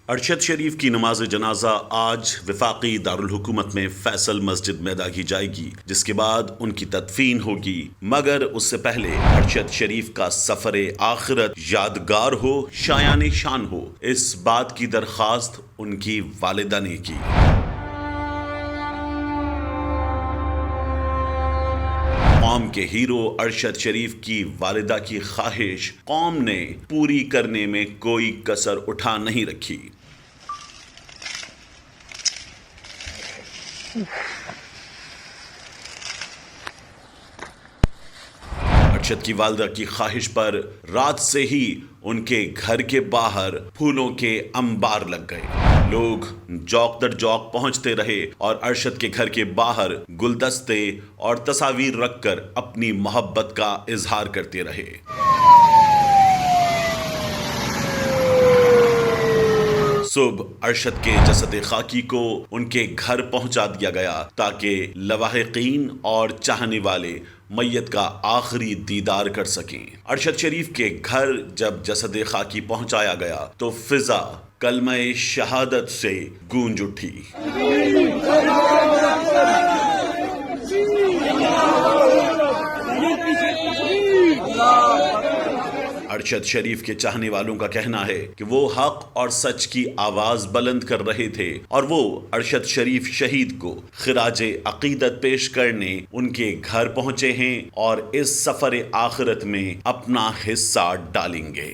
ارشد شریف کی نماز جنازہ آج وفاقی دارالحکومت میں فیصل مسجد میں ادا کی جائے گی، جس کے بعد ان کی تدفین ہوگی، مگر اس سے پہلے ارشد شریف کا سفر آخرت یادگار ہو، شایان شان ہو، اس بات کی درخواست ان کی والدہ نے کی۔ قوم کے ہیرو ارشد شریف کی والدہ کی خواہش قوم نے پوری کرنے میں کوئی کسر اٹھا نہیں رکھی۔ ارشد کی والدہ کی خواہش پر رات سے ہی ان کے گھر کے باہر پھولوں کے انبار لگ گئے۔ لوگ جوق در جوق پہنچتے رہے اور ارشد کے گھر کے باہر گلدستے اور تصاویر رکھ کر اپنی محبت کا اظہار کرتے رہے۔ صبح ارشد کے جسد خاکی کو ان کے گھر پہنچا دیا گیا تاکہ لواحقین اور چاہنے والے میت کا آخری دیدار کر سکیں۔ ارشد شریف کے گھر جب جسد خاکی پہنچایا گیا تو فضا کلمہ شہادت سے گونج اٹھی۔ ارشد شریف کے چاہنے والوں کا کہنا ہے کہ وہ حق اور سچ کی آواز بلند کر رہے تھے اور وہ ارشد شریف شہید کو خراج عقیدت پیش کرنے ان کے گھر پہنچے ہیں اور اس سفر آخرت میں اپنا حصہ ڈالیں گے۔